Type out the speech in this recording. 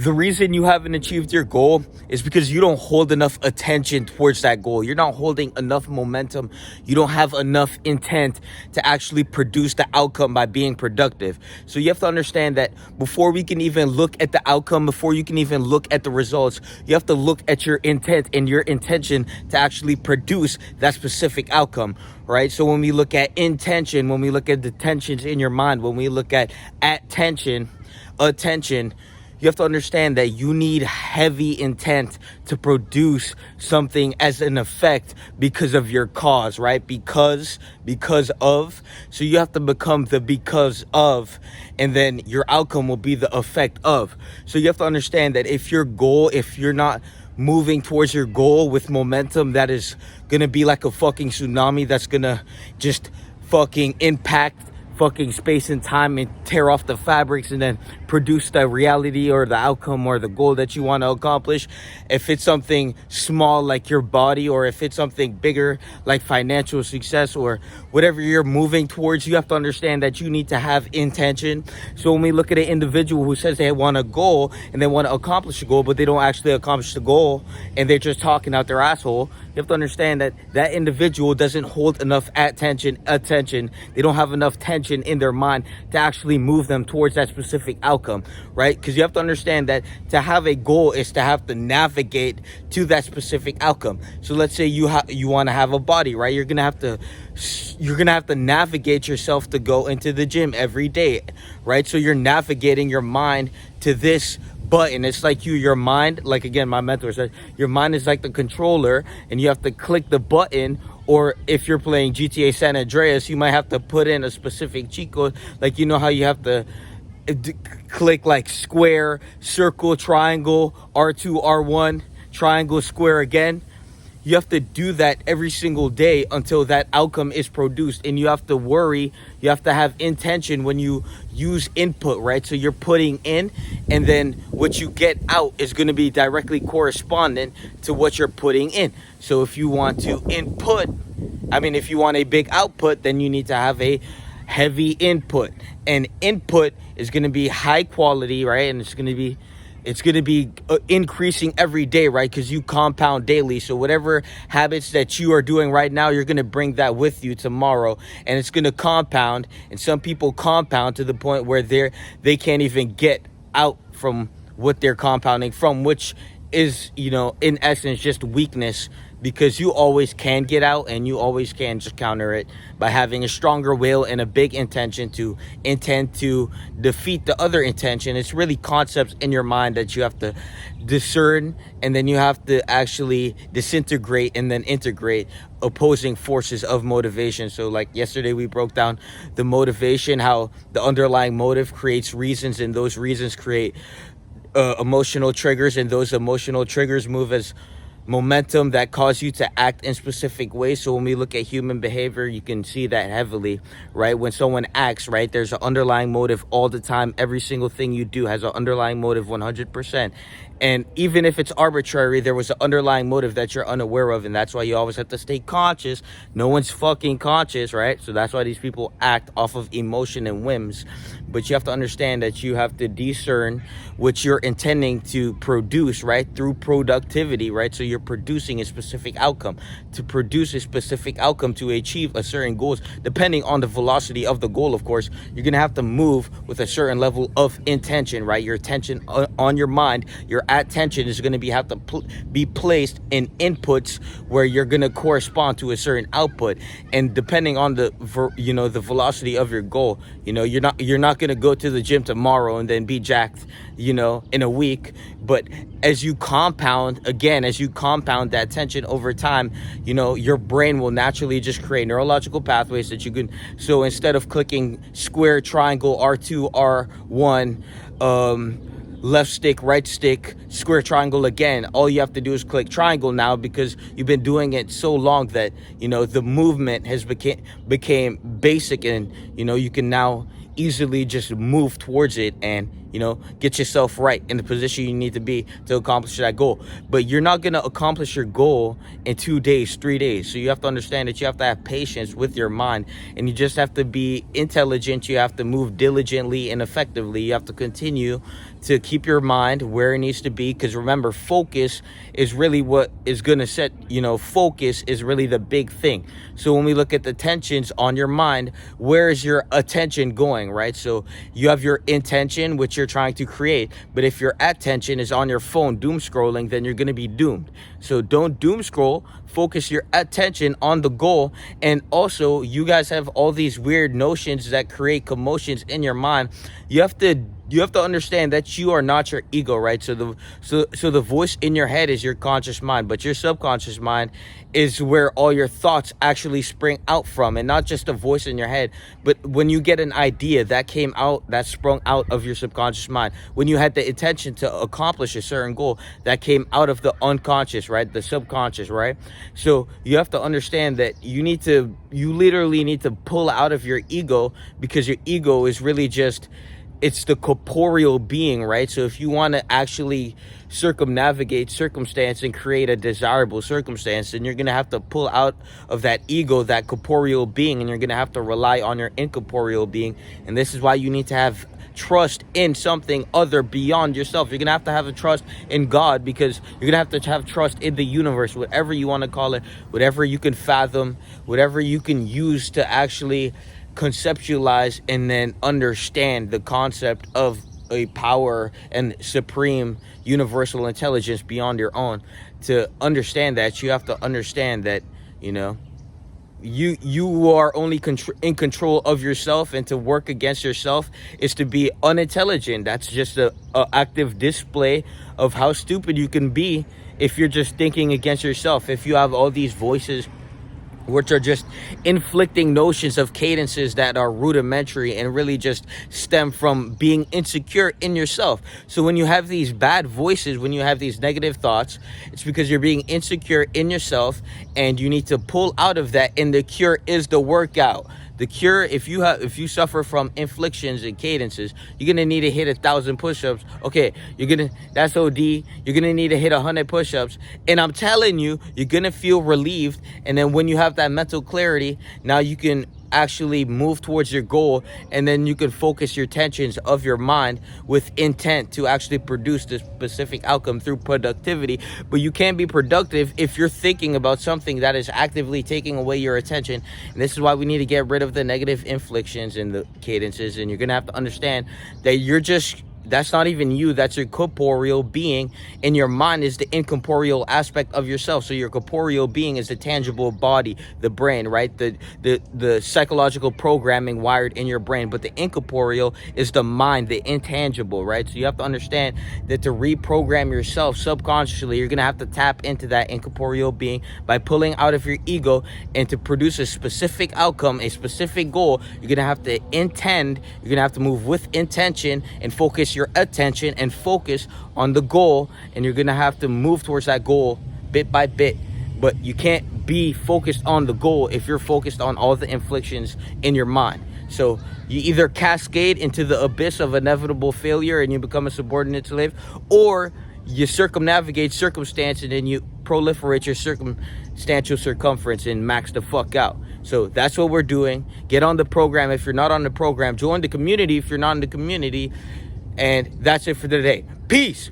the reason you haven't achieved your goal is because you don't hold enough attention towards that goal. You're not holding enough momentum. You don't have enough intent to actually produce the outcome by being productive. So you have to understand that before we can even look at the outcome, before you can even look at the results, you have to look at your intent and your intention to actually produce that specific outcome, right? So when we look at intention, when we look at the tensions in your mind, when we look at attention, you have to understand that you need heavy intent to produce something as an effect because of your cause, right? Because of. So you have to become the because of, and then your outcome will be the effect of. So you have to understand that if you're not moving towards your goal with momentum, that is going to be like a fucking tsunami that's going to just fucking impact fucking space and time and tear off the fabrics and then produce the reality or the outcome or the goal that you want to accomplish. If it's something small like your body, or if it's something bigger like financial success or whatever you're moving towards, you have to understand that you need to have intention. So when we look at an individual who says they want a goal and they want to accomplish a goal, but they don't actually accomplish the goal and they're just talking out their asshole, you have to understand that that individual doesn't hold enough attention. They don't have enough tension in their mind to actually move them towards that specific outcome, right? Because you have to understand that to have a goal is to have to navigate to that specific outcome. So let's say you want to have a body, right? You're gonna have to navigate yourself to go into the gym every day, right? So you're navigating your mind to this button. It's like your mind, like again, my mentor said, your mind is like the controller and you have to click the button. Or if you're playing GTA San Andreas, you might have to put in a specific cheat code. Like, you know how you have to click like square, circle, triangle, R2, R1, triangle, square again. You have to do that every single day until that outcome is produced. And you have to worry, you have to have intention when you use input, right? So you're putting in, and then what you get out is going to be directly correspondent to what you're putting in. So if you want to if you want a big output, then you need to have a heavy input. And input is going to be high quality, right? And it's going to be increasing every day, right? Because you compound daily. So whatever habits that you are doing right now, you're going to bring that with you tomorrow, and it's going to compound. And some people compound to the point where they can't even get out from what they're compounding from, which is, in essence, just weakness. Because you always can get out, and you always can just counter it by having a stronger will and a big intention to intend to defeat the other intention. It's really concepts in your mind that you have to discern, and then you have to actually disintegrate and then integrate opposing forces of motivation. So like yesterday we broke down the motivation, how the underlying motive creates reasons, and those reasons create emotional triggers, and those emotional triggers move as momentum that cause you to act in specific ways. So when we look at human behavior, you can see that heavily, right? When someone acts, right, there's an underlying motive all the time. Every single thing you do has an underlying motive 100%. And even if it's arbitrary, there was an underlying motive that you're unaware of. And that's why you always have to stay conscious. No one's fucking conscious, right? So that's why these people act off of emotion and whims. But you have to understand that you have to discern what you're intending to produce, right? Through productivity, right? So you're producing a specific outcome. To produce a specific outcome, to achieve a certain goals, depending on the velocity of the goal, of course, you're going to have to move with a certain level of intention, right? Your attention on your mind, your attention is going to have to be placed in inputs where you're going to correspond to a certain output. And depending on the velocity of your goal, you're not going to go to the gym tomorrow and then be jacked, in a week. But as you compound that tension over time, your brain will naturally just create neurological pathways that you can. So instead of clicking square, triangle, R2, R1, left stick, right stick, square, triangle again, all you have to do is click triangle now, because you've been doing it so long that the movement has became basic, and you can now easily just move towards it and, you know, get yourself right in the position you need to be to accomplish that goal. But you're not going to accomplish your goal in 2 days, 3 days. So you have to understand that you have to have patience with your mind, and you just have to be intelligent. You have to move diligently and effectively. You have to continue to keep your mind where it needs to be, because remember, focus is really what is going to set, you know, focus is really the big thing. So when we look at the tensions on your mind, where is your attention going, right? So you have your intention, which you're trying to create, but if your attention is on your phone doom scrolling, then you're going to be doomed. So don't doom scroll, focus your attention on the goal. And also, you guys have all these weird notions that create commotions in your mind. You have to understand that you are not your ego, right? So the voice in your head is your conscious mind, but your subconscious mind is where all your thoughts actually spring out from, and not just a voice in your head, but when you get an idea that came out, that sprung out of your subconscious mind, when you had the intention to accomplish a certain goal, that came out of the unconscious, right? The subconscious, right? So you have to understand that you literally need to pull out of your ego, because your ego is really just, it's the corporeal being, right? So if you want to actually circumnavigate circumstance and create a desirable circumstance, then you're going to have to pull out of that ego, that corporeal being, and you're going to have to rely on your incorporeal being. And this is why you need to have trust in something other beyond yourself. You're going to have a trust in God, because you're going to have trust in the universe, whatever you want to call it, whatever you can fathom, whatever you can use to actually conceptualize and then understand the concept of a power and supreme universal intelligence beyond your own. To understand that, you have to understand that, you know, you are only in control of yourself, and to work against yourself is to be unintelligent. That's just a active display of how stupid you can be if you're just thinking against yourself. If you have all these voices which are just inflicting notions of cadences that are rudimentary and really just stem from being insecure in yourself. So when you have these bad voices, when you have these negative thoughts, it's because you're being insecure in yourself, and you need to pull out of that. And the cure is the workout. The cure, if you suffer from inflictions and cadences, you're gonna need to hit 1,000 push-ups. Okay, that's OD. You're gonna need to hit 100 push-ups, and I'm telling you, you're gonna feel relieved. And then when you have that mental clarity, now you can actually move towards your goal, and then you can focus your tensions of your mind with intent to actually produce this specific outcome through productivity. But you can't be productive if you're thinking about something that is actively taking away your attention. And this is why we need to get rid of the negative inflictions and the cadences. And you're gonna have to understand that that's not even you, that's your corporeal being, and your mind is the incorporeal aspect of yourself. So your corporeal being is the tangible body, the brain, right? The psychological programming wired in your brain. But the incorporeal is the mind, the intangible, right? So you have to understand that to reprogram yourself subconsciously, you're gonna have to tap into that incorporeal being by pulling out of your ego, and to produce a specific outcome, a specific goal, you're gonna have to intend, you're gonna have to move with intention and focus your attention and focus on the goal. And you're gonna have to move towards that goal bit by bit. But you can't be focused on the goal if you're focused on all the inflictions in your mind. So you either cascade into the abyss of inevitable failure and you become a subordinate slave, or you circumnavigate circumstance and then you proliferate your circumstantial circumference and max the fuck out. So that's what we're doing. Get on the program if you're not on the program. Join the community if you're not in the community. And that's it for today. Peace.